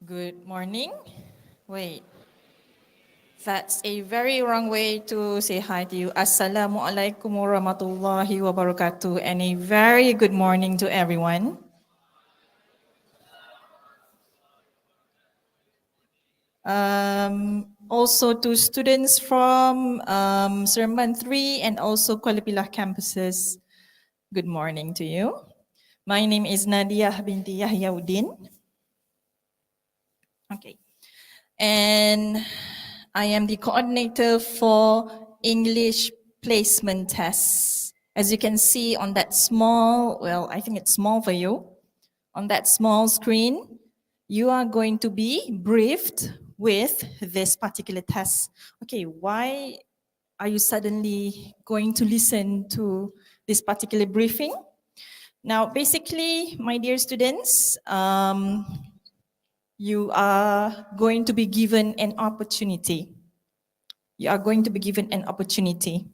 Good morning. Wait, that's a very wrong way to say hi to you. Assalamualaikum warahmatullahi wabarakatuh, and a very good morning to everyone. Also to students from Seremban 3 and also Kuala Pilah campuses, good morning to you. My name is Nadia binti Yahyauddin. Okay. And I am the coordinator for English placement tests. As you can see on that small, well, I think it's small for you, on that small screen, you are going to be briefed with this particular test. Okay, why are you suddenly going to listen to this particular briefing? Now, basically, my dear students, you are going to be given an opportunity. You are going to be given an opportunity.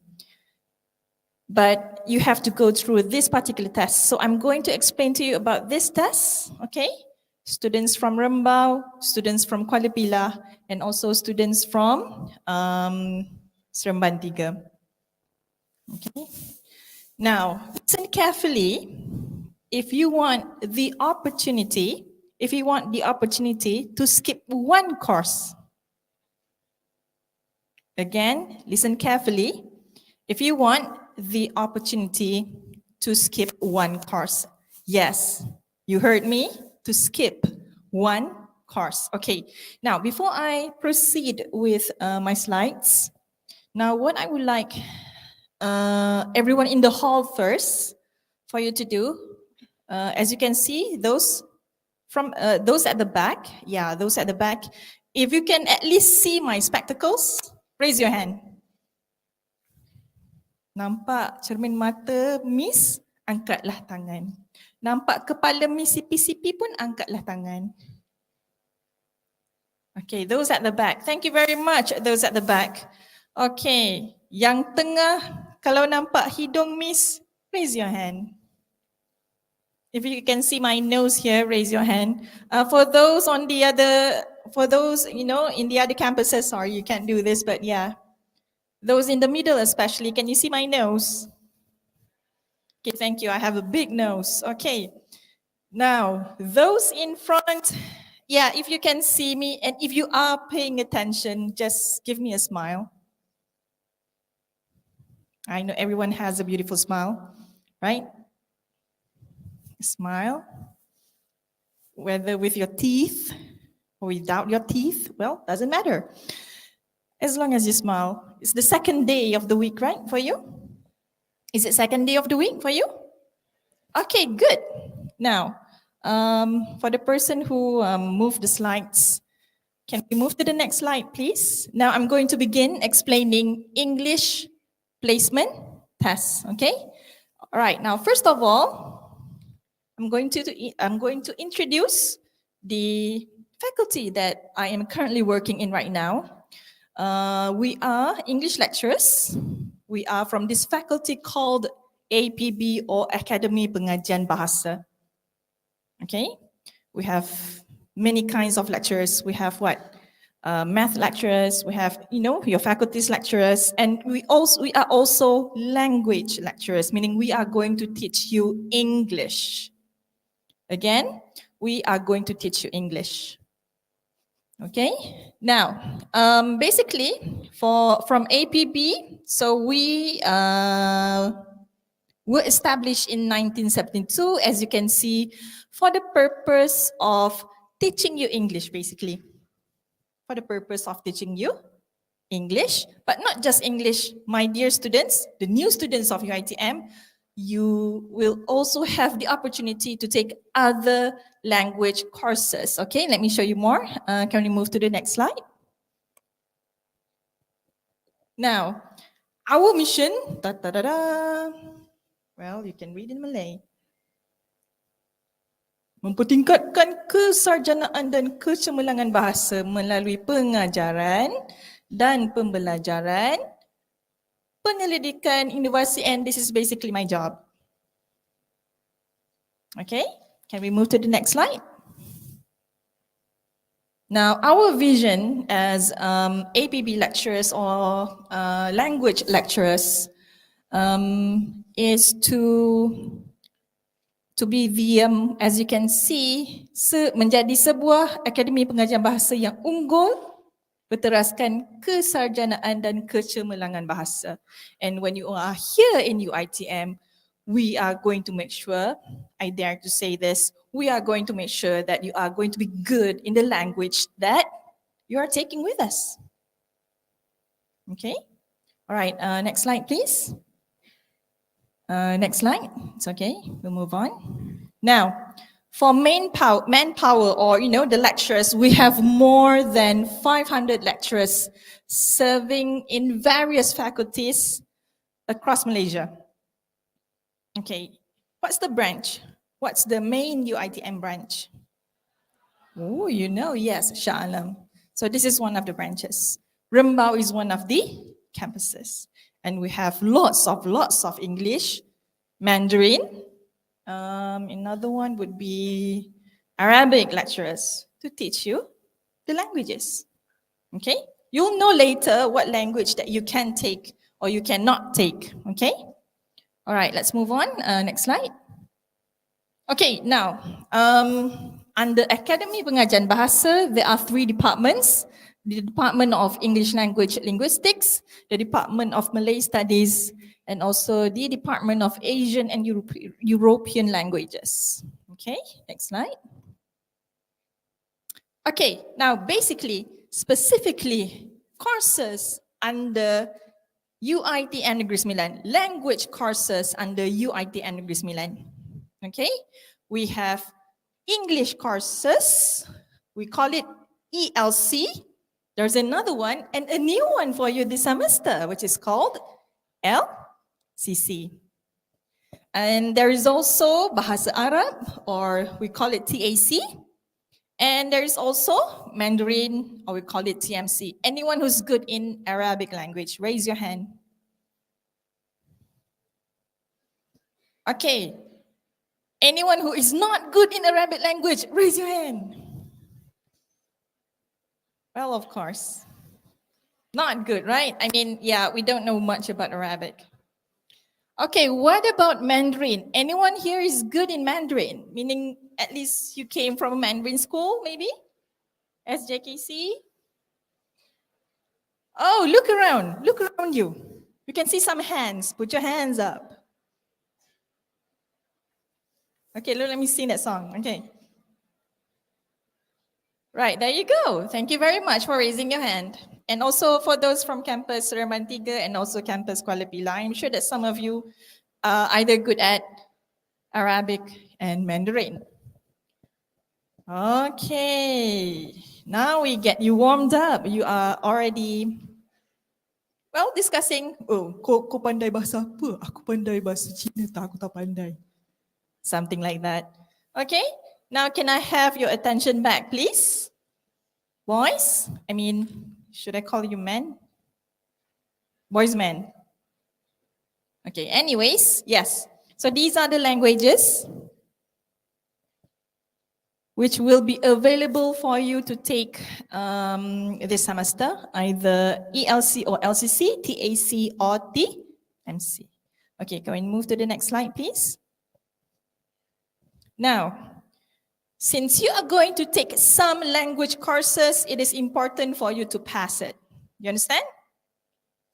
But you have to go through this particular test. So I'm going to explain to you about this test, okay? Students from Rembau, students from Kuala Pilah, and also students from Seremban 3. Okay. Now, listen carefully. If you want the opportunity to skip one course, again, listen carefully. If you want the opportunity to skip one course, yes, you heard me, to skip one course. Okay, now before I proceed with my slides, now what I would like everyone in the hall first for you to do, as you can see, those at the back, those at the back, if you can at least see my spectacles, raise your hand. Nampak cermin mata Miss, angkatlah tangan. Nampak kepala Miss sipi-sipi pun angkatlah tangan. Okay, those at the back. Thank you very much, those at the back. Okay, yang tengah, kalau nampak hidung Miss, raise your hand. If you can see my nose here, raise your hand. For those in the other campuses, sorry, you can't do this, but yeah. Those in the middle especially, can you see my nose? Okay, thank you. I have a big nose. Okay. Now, those in front, yeah, if you can see me and if you are paying attention, just give me a smile. I know everyone has a beautiful smile, right? Smile. Whether with your teeth or without your teeth, well, doesn't matter. As long as you smile. It's the second day of the week, right, for you? Is it second day of the week for you? Okay, good. Now, for the person who moved the slides, can we move to the next slide, please? Now I'm going to begin explaining English placement tests, okay? All right, now first of all, I'm going to introduce the faculty that I am currently working in right now. We are English lecturers. We are from this faculty called APB or Academy Pengajian Bahasa. Okay, we have many kinds of lecturers. We have math lecturers. We have your faculties lecturers, and we are also language lecturers, meaning we are going to teach you English. Again, we are going to teach you English. Okay, now basically from APB, so we were established in 1972, as you can see, for the purpose of teaching you English, basically. For the purpose of teaching you English, but not just English, my dear students, the new students of UITM, you will also have the opportunity to take other language courses. Okay, let me show you more. Can we move to the next slide? Now, our mission, well, you can read in Malay. Mempertingkatkan kesarjanaan dan kecemerlangan bahasa melalui pengajaran dan pembelajaran, penyelidikan, inovasi, and this is basically my job. Okay, can we move to the next slide? Now, our vision as APB lecturers or language lecturers is to be the, as you can see, menjadi sebuah akademi pengajian bahasa yang unggul, berteraskan kesarjanaan dan kecemerlangan bahasa. And when you are here in UiTM, we are going to make sure, I dare to say this, we are going to make sure that you are going to be good in the language that you are taking with us. Okay? All right, next slide, please. Next slide. It's okay. We'll move on. Now, for manpower or, the lecturers, we have more than 500 lecturers serving in various faculties across Malaysia. Okay. What's the branch? What's the main UiTM branch? Oh, yes, Shah Alam. So this is one of the branches. Rembau is one of the campuses. And we have lots of English, Mandarin. Another one would be Arabic lecturers to teach you the languages. Okay? You'll know later what language that you can take or you cannot take. Okay? All right, let's move on. Next slide. Okay, now, under Academy Pengajian Bahasa, there are 3 departments. The Department of English Language Linguistics, the Department of Malay Studies, and also the Department of Asian and European Languages. Okay, next slide. Okay, now basically, specifically, courses under UiTM Negeri Sembilan, language courses under UiTM Negeri Sembilan. Okay, we have English courses, we call it ELC. There's another one and a new one for you this semester, which is called LCC. And there is also Bahasa Arab, or we call it TAC. And there is also Mandarin, or we call it TMC. Anyone who's good in Arabic language, raise your hand. Okay. Anyone who is not good in Arabic language, raise your hand. Well, of course. Not good, right? I mean, yeah, we don't know much about Arabic. Okay, what about Mandarin? Anyone here is good in Mandarin? Meaning at least you came from a Mandarin school, maybe? SJKC? Oh, look around you. You can see some hands. Put your hands up. Okay, let me sing that song. Okay. Right, there you go. Thank you very much for raising your hand. And also for those from campus Suraman 3 and also campus Kuala Pilah, I'm sure that some of you are either good at Arabic and Mandarin. Okay, now we get you warmed up. You are already, well, discussing, kau pandai bahasa apa? Aku pandai bahasa Cina, aku tak pandai. Something like that. Okay, now can I have your attention back, please? Boys, should I call you men? Boys, men. Okay, anyways, yes. So these are the languages which will be available for you to take this semester, either ELC or LCC, TAC or TMC. Okay, can we move to the next slide, please? Now, since you are going to take some language courses, it is important for you to pass it. You understand?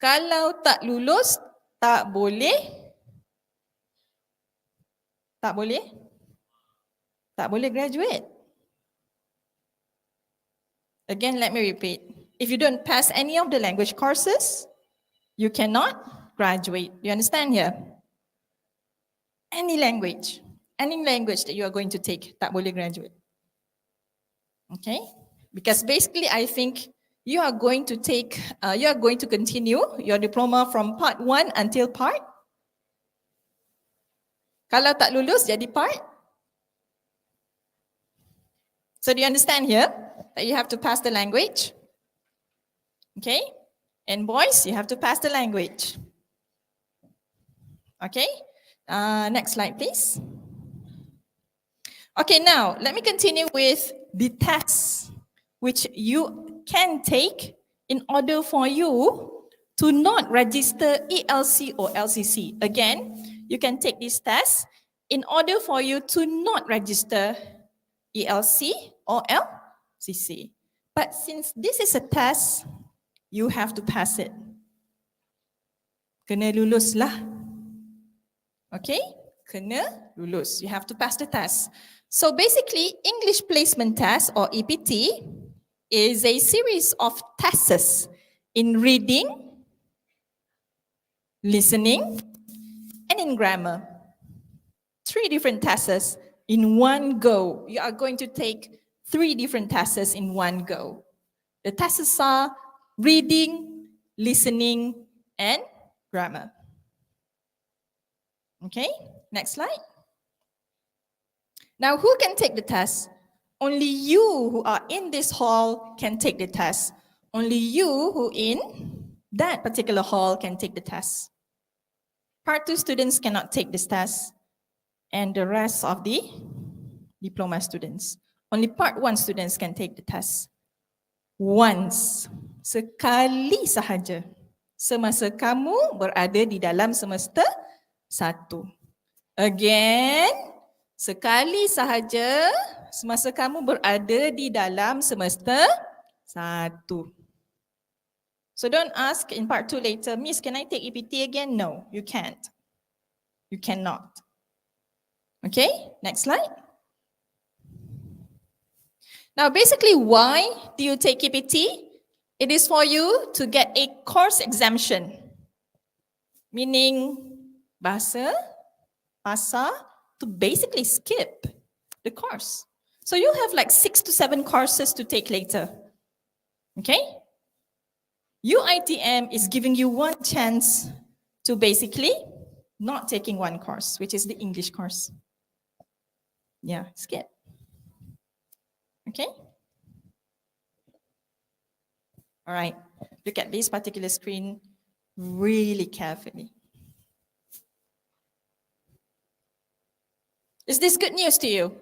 Kalau tak lulus, tak boleh graduate. Again, let me repeat. If you don't pass any of the language courses, you cannot graduate. You understand here? Any language that you are going to take, tak boleh graduate. Okay? Because basically, I think you are going to continue your diploma from part 1 until part. Kalau tak lulus, jadi part. So do you understand here that you have to pass the language? Okay? And boys, you have to pass the language. Okay? Next slide, please. Okay, now let me continue with the tests which you can take in order for you to not register ELC or LCC. Again, you can take this test in order for you to not register ELC or LCC. But since this is a test, you have to pass it. Kena lulus lah. Okay? Kena lulus. You have to pass the test. So basically, English Placement Test or EPT is a series of tests in reading, listening, and in grammar. 3 different tests in one go. You are going to take 3 different tests in one go. The tests are reading, listening, and grammar. Okay, next slide. Now, who can take the test? Only you who are in this hall can take the test. Only you who in that particular hall can take the test. Part 2 students cannot take this test, and the rest of the diploma students. Only Part 1 students can take the test. Once, sekali sahaja, semasa kamu berada di dalam semester 1. Again, sekali sahaja semasa kamu berada di dalam semester 1. So don't ask in part 2 later, Miss, can I take EPT again? No, you can't. You cannot. Okay, next slide. Now basically, why do you take EPT? It is for you to get a course exemption. Meaning, bahasa, pasar, to basically skip the course. So you have like 6 to 7 courses to take later. Okay? UITM is giving you one chance to basically not taking one course, which is the English course. Yeah, skip. Okay? All right, look at this particular screen really carefully. Is this good news to you?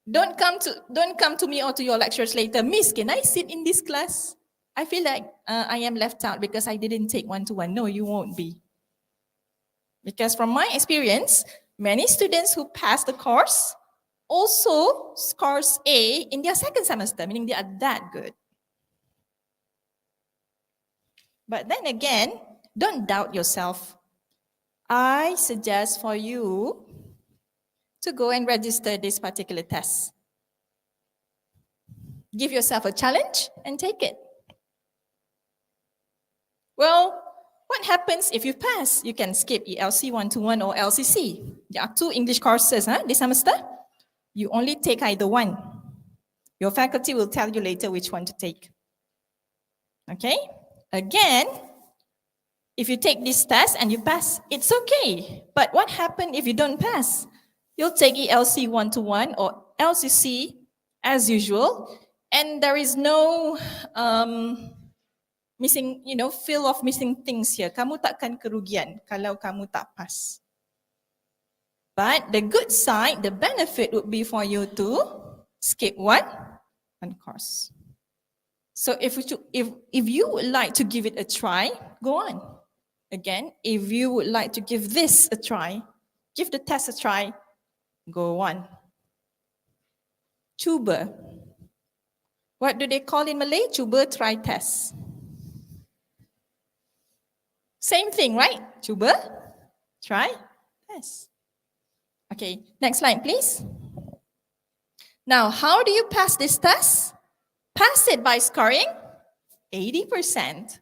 Don't come to me or to your lecturers later. Miss, can I sit in this class? I feel like I am left out because I didn't take one-to-one. No, you won't be. Because from my experience, many students who pass the course also scores A in their second semester, meaning they are that good. But then again, don't doubt yourself. I suggest for you to go and register this particular test. Give yourself a challenge and take it. Well, what happens if you pass? You can skip ELC 1-to-1 or LCC. There are 2 English courses this semester. You only take either one. Your faculty will tell you later which one to take. Okay? Again, if you take this test and you pass, it's okay. But what happens if you don't pass? You'll take ELC 1-to-1 or LCC as usual, and there is no missing, feel of missing things here. Kamu takkan kerugian kalau kamu tak pass. But the good side, the benefit would be for you to skip one course. So if you would like to give it a try, go on. Again, if you would like to give this a try, give the test a try, go on. Cuba. What do they call in Malay? Cuba, try, test. Same thing, right? Cuba, try, test. Okay, next slide, please. Now, how do you pass this test? Pass it by scoring 80%.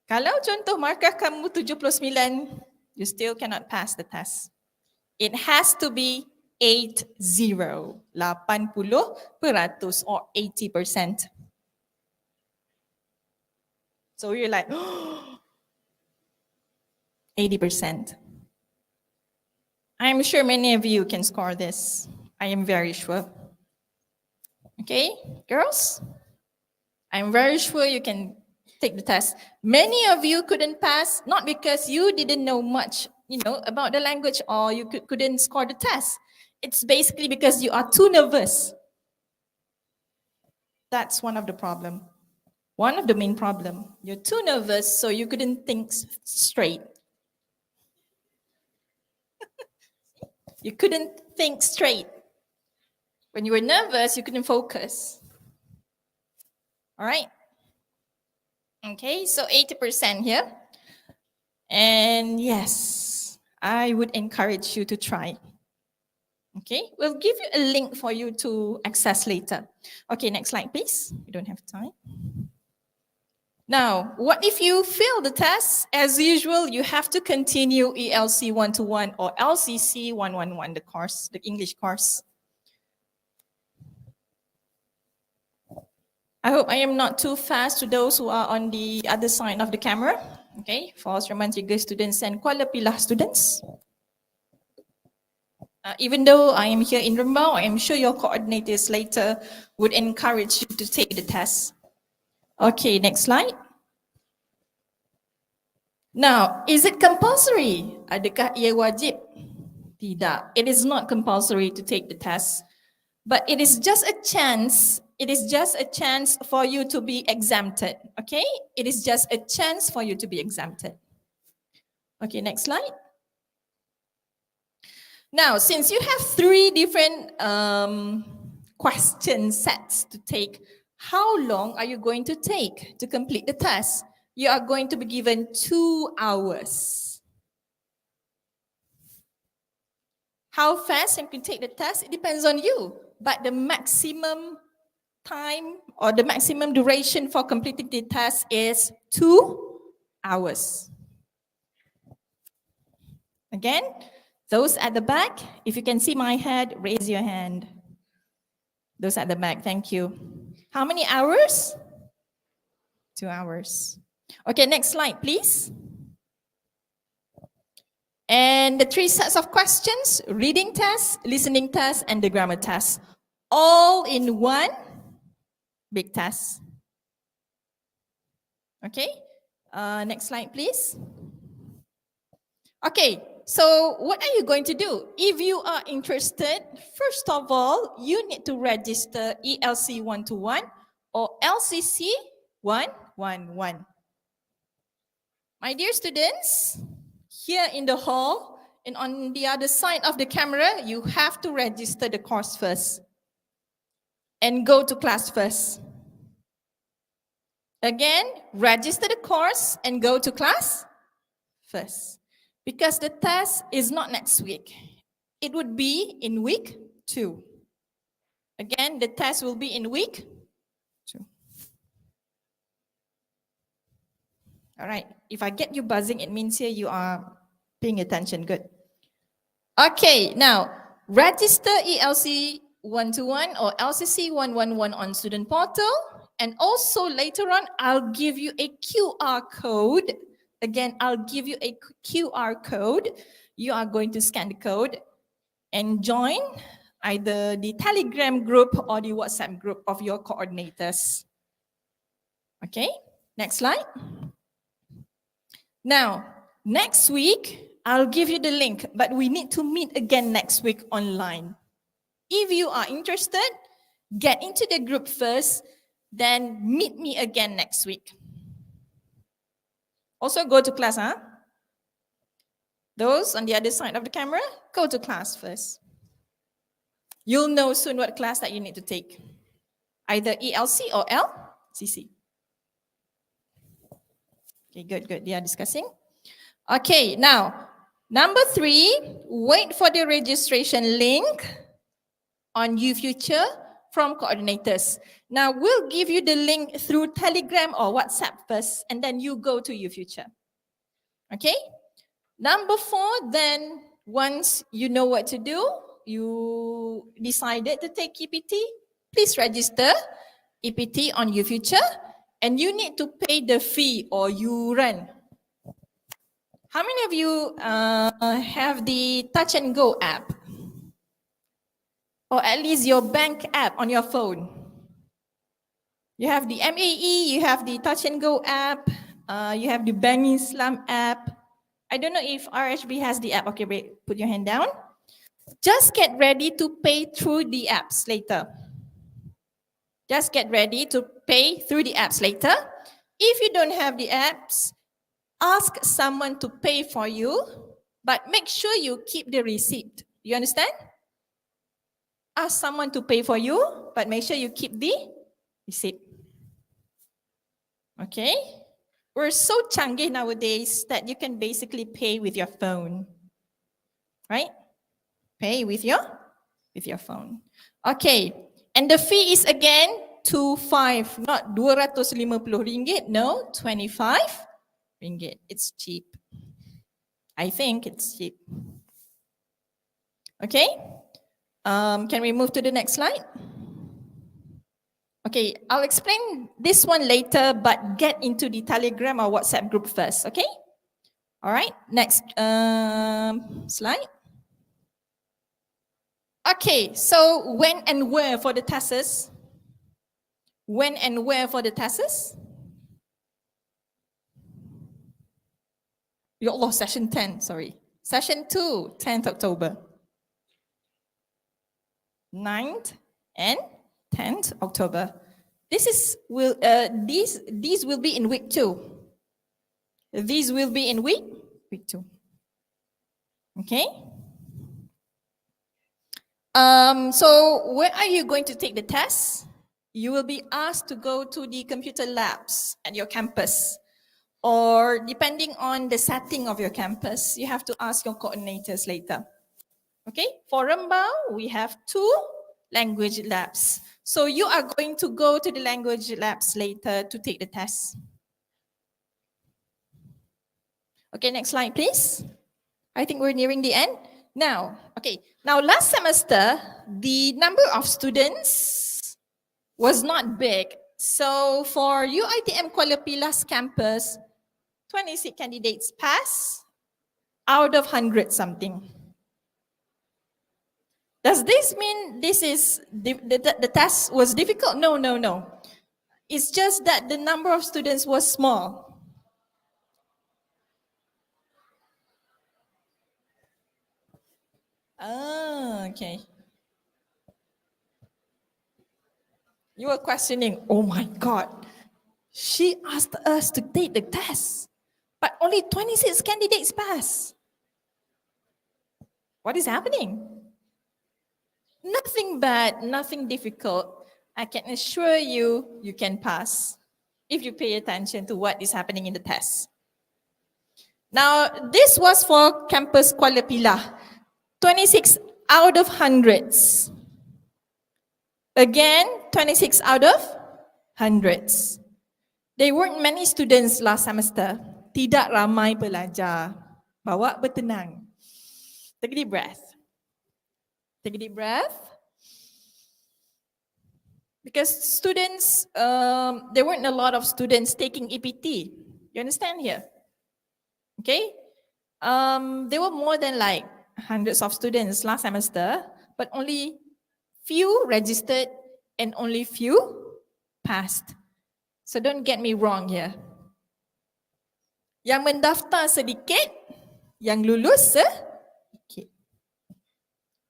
Kalau contoh markah kamu 79, you still cannot pass the test. It has to be 80, 80% or 80%. So you're like, 80%. I'm sure many of you can score this. I am very sure. Okay, girls? I'm very sure you can take the test. Many of you couldn't pass, not because you didn't know much, about the language or you couldn't score the test. It's basically because you are too nervous. That's one of the problem. One of the main problem. You're too nervous, so you couldn't think straight. You couldn't think straight. When you were nervous, you couldn't focus. All right? Okay, so 80% here. And yes, I would encourage you to try. Okay, we'll give you a link for you to access later. Okay, next slide, please. We don't have time. Now, what if you fail the test? As usual, you have to continue ELC 121 or LCC 111, the course, the English course. I hope I am not too fast to those who are on the other side of the camera. Okay, for Asrama 3 students and Kuala Pilah students. Even though I am here in Rembau, I am sure your coordinators later would encourage you to take the test. Okay, next slide. Now, is it compulsory? Adakah ia wajib? Tidak. It is not compulsory to take the test, but it is just a chance. It is just a chance for you to be exempted. Okay, it is just a chance for you to be exempted. Okay, next slide. Now, since you have 3 different question sets to take, how long are you going to take to complete the test? You are going to be given 2 hours. How fast you can take the test, it depends on you. But the maximum time or the maximum duration for completing the test is 2 hours. Again, those at the back, if you can see my head, raise your hand. Those at the back, thank you. How many hours? 2 hours. Okay, next slide, please. And the 3 sets of questions, reading test, listening test, and the grammar test, all in one big test. Okay, next slide, please. Okay, so what are you going to do? If you are interested, first of all, you need to register ELC 121 or LCC 111. My dear students, here in the hall and on the other side of the camera, you have to register the course first and go to class first. Again, register the course and go to class first. Because the test is not next week. It would be in week 2. Again, the test will be in week 2. All right, if I get you buzzing, it means here you are paying attention, good. Okay, now, register ELC 121 or LCC 111 on student portal. And also later on, I'll give you a QR code. Again, I'll give you a QR code. You are going to scan the code and join either the Telegram group or the WhatsApp group of your coordinators. Okay, next slide. Now, next week, I'll give you the link, but we need to meet again next week online. If you are interested, get into the group first, then meet me again next week. Also go to class, huh? Those on the other side of the camera, go to class first. You'll know soon what class that you need to take. Either ELC or LCC. Okay, good. They are discussing. Okay, now, number 3, wait for the registration link on UFuture from coordinators. Now, we'll give you the link through Telegram or WhatsApp first, and then you go to UFuture. Okay? Number 4, then once you know what to do, you decided to take EPT, please register EPT on UFuture, and you need to pay the fee or yuran. How many of you have the Touch and Go app? Or at least your bank app on your phone? You have the MAE, you have the Touch and Go app, you have the Bank Islam app. I don't know if RHB has the app. Okay, wait, put your hand down. Just get ready to pay through the apps later. Just get ready to pay through the apps later. If you don't have the apps, ask someone to pay for you, but make sure you keep the receipt. You understand? Ask someone to pay for you, but make sure you keep the receipt. Okay? We're so canggih nowadays that you can basically pay with your phone. Right? Pay with your phone. Okay. And the fee is again 25, not RM250. No, 25 ringgit. It's cheap. I think it's cheap. Okay. Can we move to the next slide? Okay, I'll explain this one later, but get into the Telegram or WhatsApp group first, okay? All right, next slide. Okay, so when and where for the tests? When and where for the tests? Ya Allah, session 10, sorry. Session 2, 10th October. 9th and 10th October. These will be in week 2. These will be in week 2. Okay. So where are you going to take the test? You will be asked to go to the computer labs at your campus, or depending on the setting of your campus, you have to ask your coordinators later. Okay, for Rembau, we have 2 language labs. So you are going to go to the language labs later to take the test. Okay, next slide, please. I think we're nearing the end. Now, last semester, the number of students was not big. So for UiTM Kuala Pilas campus, 26 candidates passed out of 100 something. Does this mean the test was difficult? No. It's just that the number of students was small. Okay. You were questioning, oh my God, she asked us to take the test, but only 26 candidates passed. What is happening? Nothing bad, nothing difficult. I can assure you, you can pass if you pay attention to what is happening in the test. Now, this was for campus Kuala Pilah, 26 out of hundreds. Again, 26 out of hundreds. There weren't many students last semester. Tidak ramai pelajar. Bawa bertenang. Take a deep breath. Take a deep breath. Because students, there weren't a lot of students taking EPT. You understand here? Okay? There were more than like hundreds of students last semester, but only few registered and only few passed. So don't get me wrong here. Yang mendaftar sedikit, yang lulus sedikit.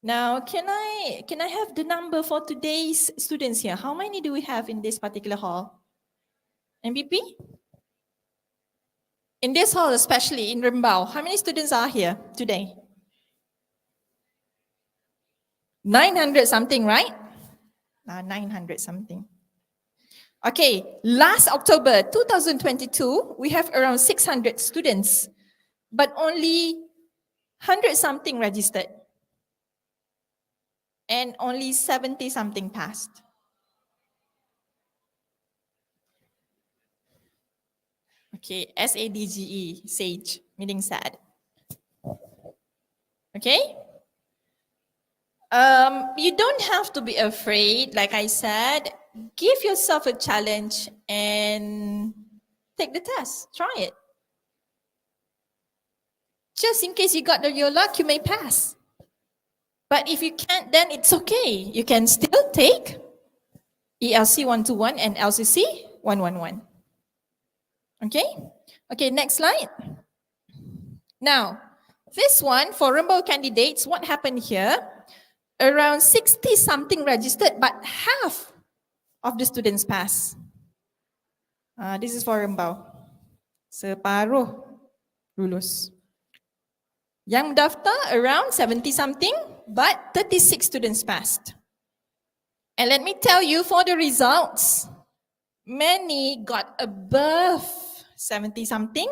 Now, can I have the number for today's students here? How many do we have in this particular hall? MVP? In this hall, especially in Rembau, how many students are here today? 900 something, right? 900 something. Okay, last October 2022, we have around 600 students, but only 100 something registered. And only 70 something passed. Okay, SADGE, SAGE, meaning sad. Okay? You don't have to be afraid, like I said. Give yourself a challenge and take the test. Try it. Just in case you got your luck, you may pass. But if you can't, then it's okay. You can still take ELC 121 and LCC 111. Okay? Okay, next slide. Now, this one, for Rembau candidates, what happened here? Around 60 something registered, but half of the students pass? This is for Rembau. Separuh lulus. Yang daftar around 70 something, but 36 students passed. And let me tell you, for the results, many got above 70 something.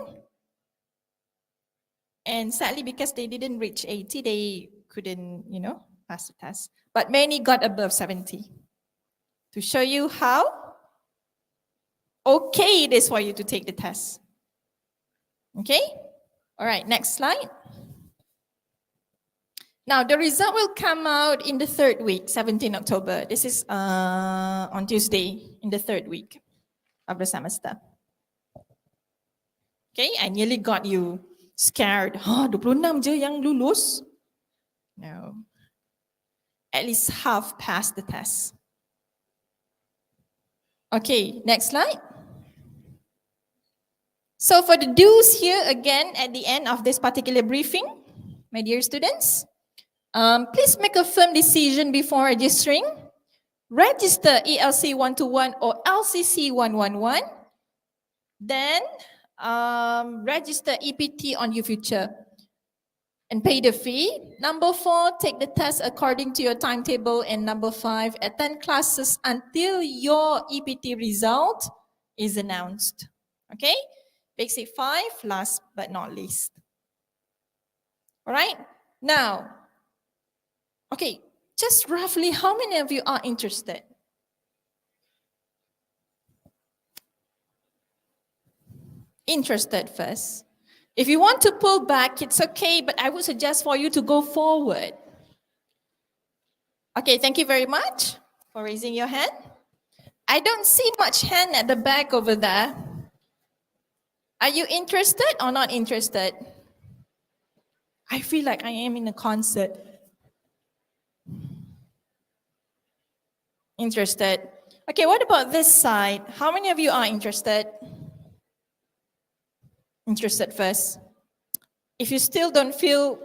And sadly, because they didn't reach 80, they couldn't, pass the test. But many got above 70. To show you how okay it is for you to take the test. Okay? All right, next slide. Now, the result will come out in the third week, 17 October. This is on Tuesday in the third week of the semester. Okay, I nearly got you scared. 26 je yang lulus? No. At least half passed the test. Okay, next slide. So for the do's here again at the end of this particular briefing, my dear students, please make a firm decision before registering. Register ELC 121 or LCC 111. Then register EPT on YouFuture and pay the fee. Number 4, take the test according to your timetable. And number 5, attend classes until your EPT result is announced. Okay? Basic 5, last but not least. All right? Now, okay, just roughly how many of you are interested? Interested first. If you want to pull back, it's okay, but I would suggest for you to go forward. Okay, thank you very much for raising your hand. I don't see much hand at the back over there. Are you interested or not interested? I feel like I am in a concert. Interested. Okay, what about this side? How many of you are interested? Interested first. If you still don't feel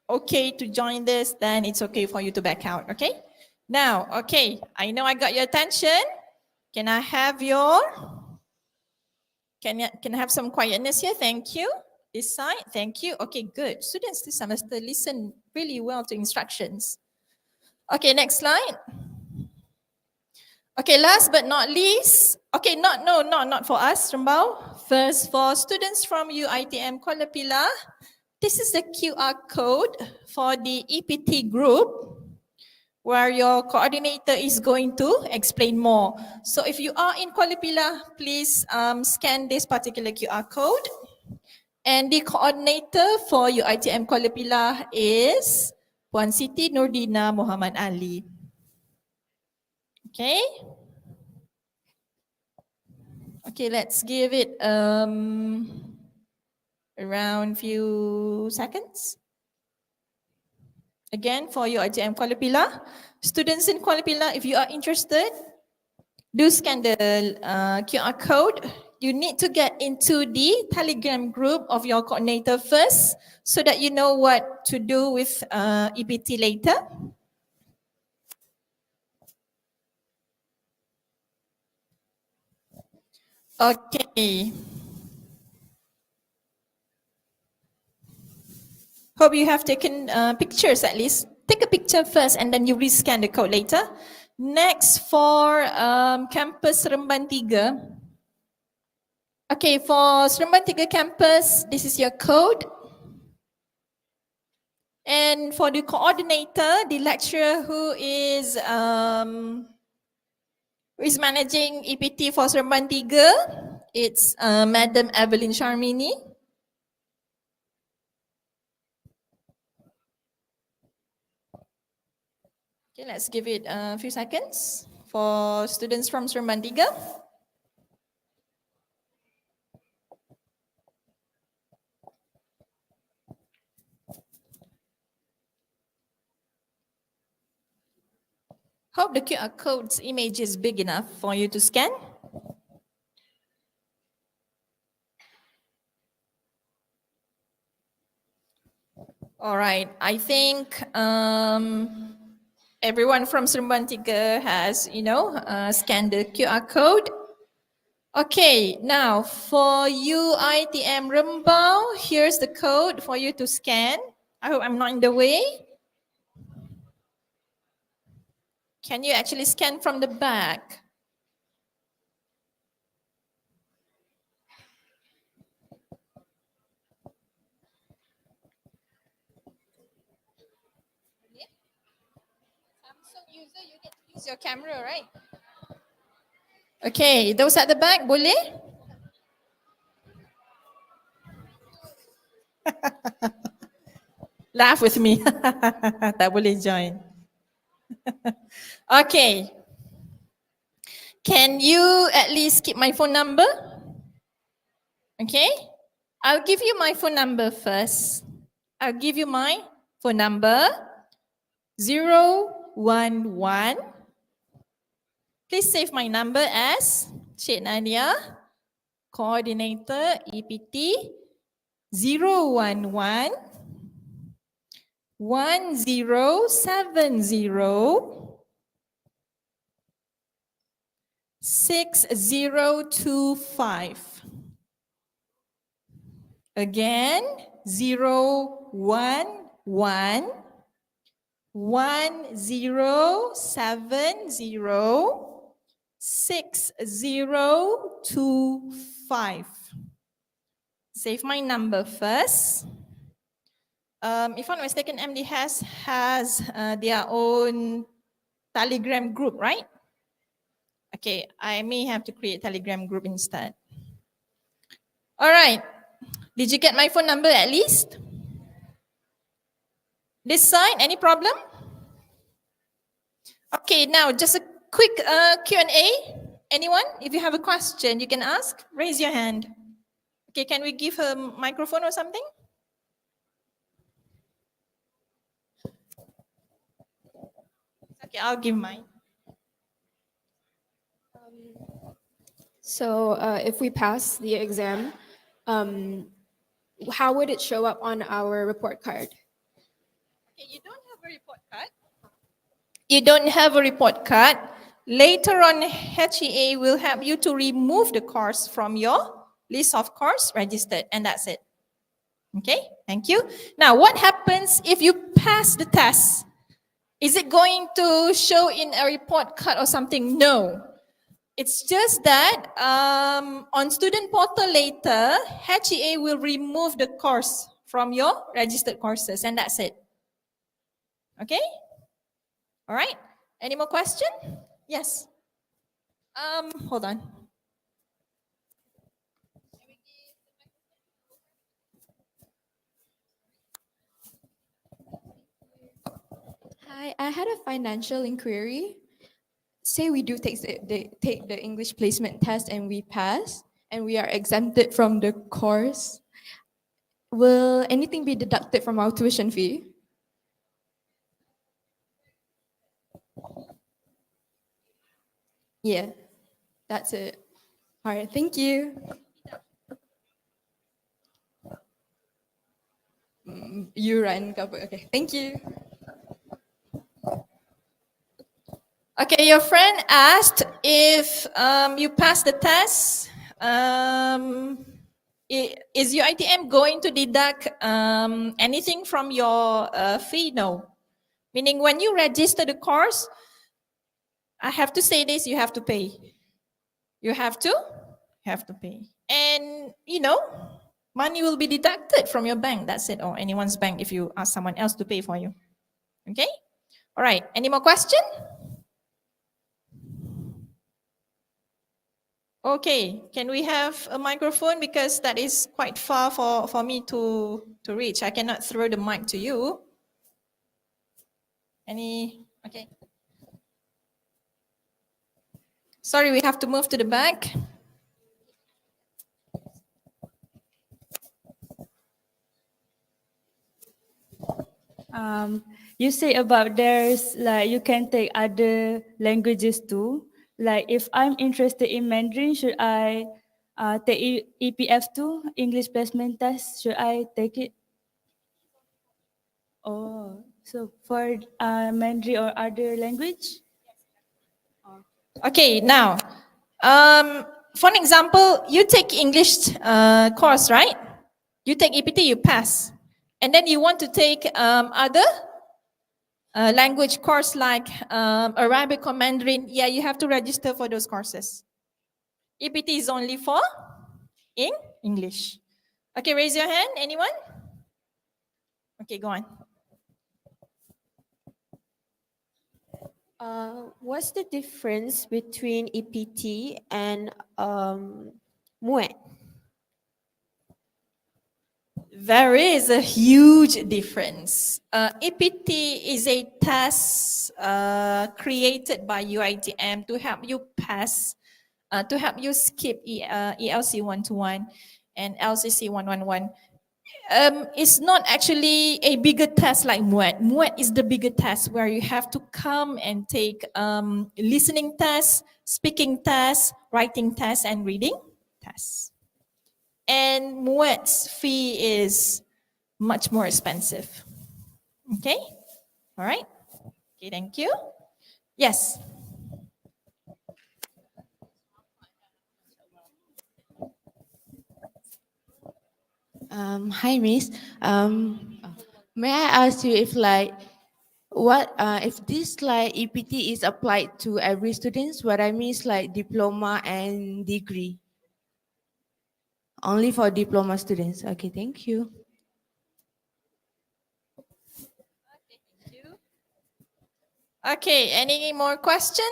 okay to join this, then it's okay for you to back out, okay? Now, okay, I know I got your attention. Can I have can I have some quietness here? Thank you. This side, thank you. Okay, good. Students this semester listen really well to instructions. Okay, next slide. Okay, last but not least, okay, not for us, Rembau. First, for students from UITM Kuala Pilah, this is the QR code for the EPT group where your coordinator is going to explain more. So if you are in Kuala Pilah, please scan this particular QR code. And the coordinator for UITM Kuala Pilah is Puan Siti Nurdina Muhammad Ali. Okay. Okay, let's give it around few seconds. Again, for UITM Kuala Pilah, students in Kuala Pilah, if you are interested, do scan the QR code. You need to get into the Telegram group of your coordinator first so that you know what to do with EPT later. Okay. Hope you have taken pictures at least. Take a picture first and then you rescan the code later. Next for campus Seremban 3. Okay, for Seremban 3 campus, this is your code. And for the coordinator, the lecturer who is managing EPT for Seremban 3, it's Madam Evelyn Sharmini. Okay, let's give it a few seconds for students from Seremban 3. Hope the QR code's image is big enough for you to scan. All right, I think Everyone from Seremban 3 has, scanned the QR code. Okay, now for you ITM Rembau, here's the code for you to scan. I hope I'm not in the way. Can you actually scan from the back? Samsung user, you get to use your camera, right? Okay, those at the back, boleh? Laugh with me. Tak boleh join. Okay. Can you at least keep my phone number? Okay. I'll give you my phone number first. I'll give you my phone number 011. Please save my number as Cik Nadia, Coordinator EPT 011 1070 6025. Again, 011 1070 6025. Save my number first. If I'm not mistaken, MD has their own Telegram group, right? Okay, I may have to create a Telegram group instead. All right. Did you get my phone number at least? This side, any problem? Okay, now just a quick Q&A. Anyone? If you have a question, you can ask. Raise your hand. Okay, can we give a microphone or something? Okay, I'll give mine. So if we pass the exam, how would it show up on our report card? Okay, you don't have a report card. You don't have a report card. Later on, HEA will help you to remove the course from your list of course registered, and that's it. Okay, thank you. Now, what happens if you pass the test? Is it going to show in a report card or something? No. It's just that on student portal later, HEA will remove the course from your registered courses, and that's it. Okay? All right. Any more question? Yes. Hold on. Hi, I had a financial inquiry. Say we do take the English placement test and we pass, and we are exempted from the course. Will anything be deducted from our tuition fee? Yeah, that's it. All right, thank you. You run, cover. Okay, thank you. Okay, your friend asked if you passed the test. Is your ITM going to deduct anything from your fee? No. Meaning when you register the course, I have to say this, you have to pay. You have to pay. And, money will be deducted from your bank. That's it, or anyone's bank if you ask someone else to pay for you. Okay? All right. Any more question? Okay. Can we have a microphone? Because that is quite far for me to reach. I cannot throw the mic to you. Okay. Sorry, we have to move to the back. You say about there's like you can take other languages too. Like if I'm interested in Mandarin, should I take EPF too, English placement test? Should I take it? Oh, So for Mandarin or other language? Okay, now, for an example, you take English course, right? You take EPT, you pass. And then you want to take other language course like Arabic or Mandarin. Yeah, you have to register for those courses. EPT is only for in English. Okay, raise your hand. Anyone? Okay, go on. What's the difference between EPT and MUET? There is a huge difference. EPT is a test created by UiTM to help you pass, to help you skip ELC 121 and LCC 111. It's not actually a bigger test like MUET. MUET is the bigger test where you have to come and take listening tests, speaking tests, writing tests, and reading tests. And MUET's fee is much more expensive. Okay? All right? Okay, thank you. Yes. Hi, Miss. May I ask you if what if this EPT is applied to every students? What I mean is diploma and degree. Only for diploma students. Okay, thank you. Okay, any more question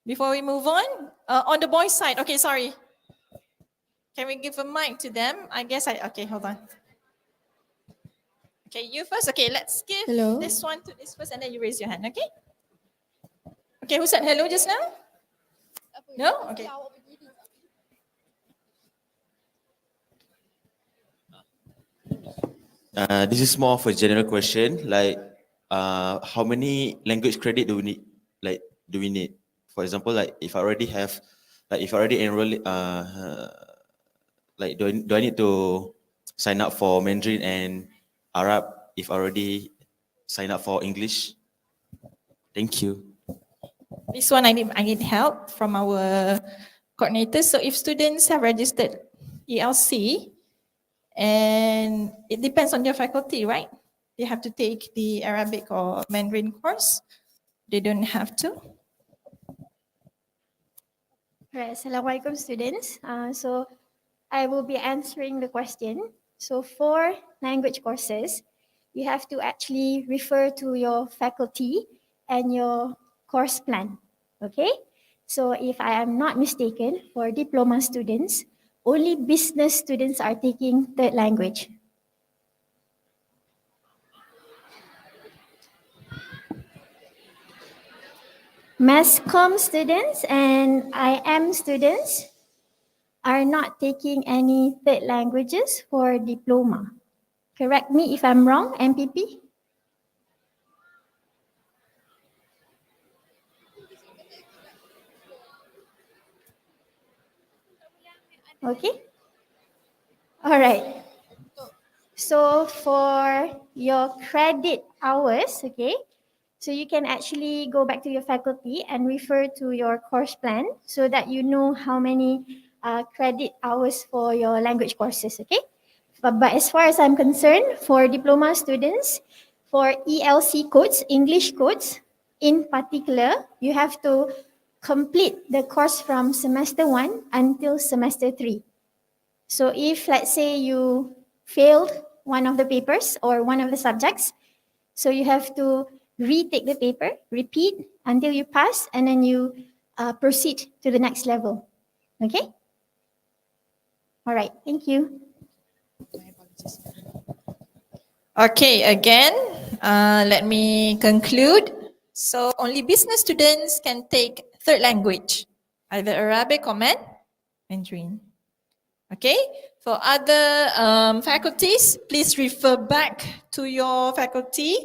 before we move on? On the boys' side, okay, sorry. Can we give a mic to them? Okay, hold on. Okay, you first. Okay, let's give Hello. this one to this first and then you raise your hand, okay? Okay, who said hello just now? No? Okay. This is more of a general question, how many language credit do we need? Do we need? For example, if I already have, if I already enroll, do I need to sign up for Mandarin and Arab if I already sign up for English? Thank you. This one I need help from our coordinators. So if students have registered ELC, and it depends on your faculty, right? They have to take the Arabic or Mandarin course. They don't have to. Right, Assalamualaikum students. So I will be answering the question. So for language courses, you have to actually refer to your faculty and your course plan, okay? So if I am not mistaken, for diploma students, only business students are taking third language. Mass comm students and IM students are not taking any third languages for diploma. Correct me if I'm wrong, MPP? Okay. All right. So for your credit hours, okay, so you can actually go back to your faculty and refer to your course plan so that you know how many credit hours for your language courses, okay? But as far as I'm concerned, for diploma students, for ELC codes, English codes, in particular, you have to complete the course from semester 1 until semester 3. So if, let's say, you failed one of the papers or one of the subjects, so you have to retake the paper, repeat until you pass, and then you proceed to the next level. Okay? All right, thank you. Okay, again, let me conclude. So only business students can take third language, either Arabic or Mandarin. Okay, for other faculties, please refer back to your faculty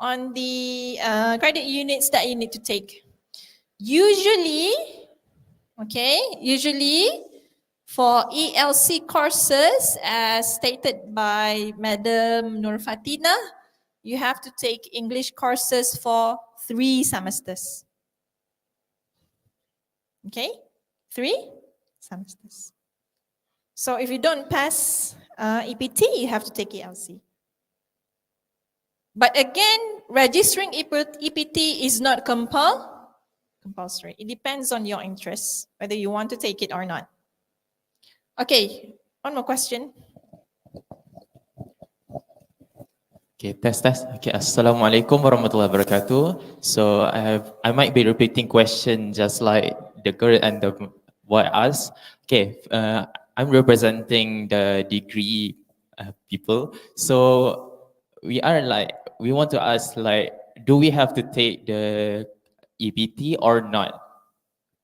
on the credit units that you need to take. Usually for ELC courses, as stated by Madam Nur Fatina, you have to take English courses for 3 semesters. Okay, 3 semesters. So if you don't pass EPT, you have to take ELC. But again, registering EPT is not compulsory. It depends on your interest, whether you want to take it or not. Okay, one more question. Okay, test. Okay, Assalamualaikum warahmatullahi wabarakatuh. So I might be repeating question just like the girl and the boy asked. Okay, I'm representing the degree people. So we want to ask like, do we have to take the EPT or not?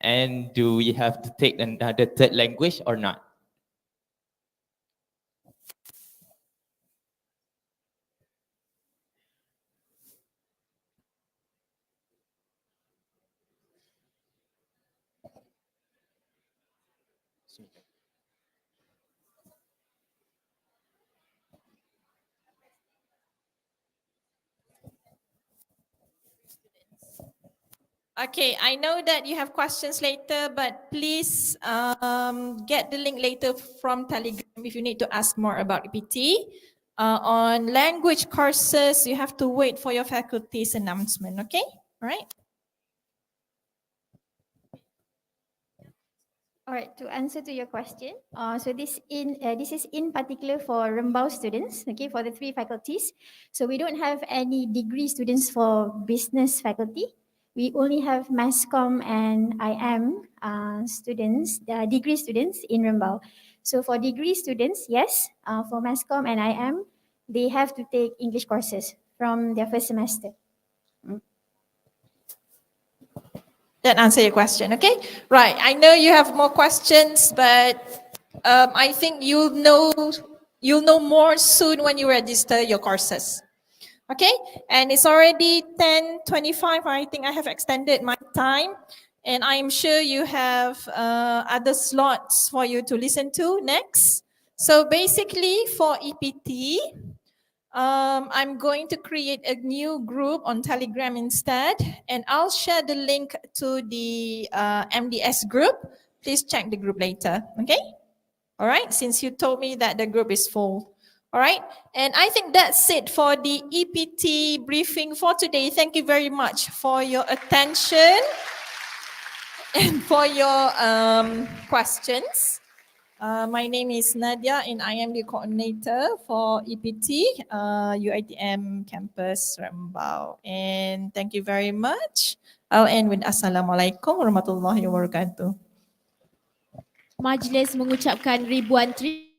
And do we have to take another third language or not? Okay, I know that you have questions later, but please get the link later from Telegram if you need to ask more about EPT. On language courses, you have to wait for your faculty's announcement, okay? All right. All right, to answer to your question, so this is in particular for Rembau students, okay, for the 3 faculties. So we don't have any degree students for business faculty. We only have Masscom and IM students, degree students in Rembau. So for degree students, yes, for Masscom and IM, they have to take English courses from their first semester. That answer your question, okay? Right, I know you have more questions, but I think you'll know more soon when you register your courses. Okay, and it's already 10:25. I think I have extended my time, and I'm sure you have other slots for you to listen to next. So basically for EPT, I'm going to create a new group on Telegram instead, and I'll share the link to the MDS group. Please check the group later, okay? All right, since you told me that the group is full. All right, and I think that's it for the EPT briefing for today. Thank you very much for your attention and for your questions. My name is Nadia, and I am the coordinator for EPT, UiTM Campus Rembau. And thank you very much. I'll end with Assalamualaikum warahmatullahi wabarakatuh. Majlis mengucapkan ribuan terima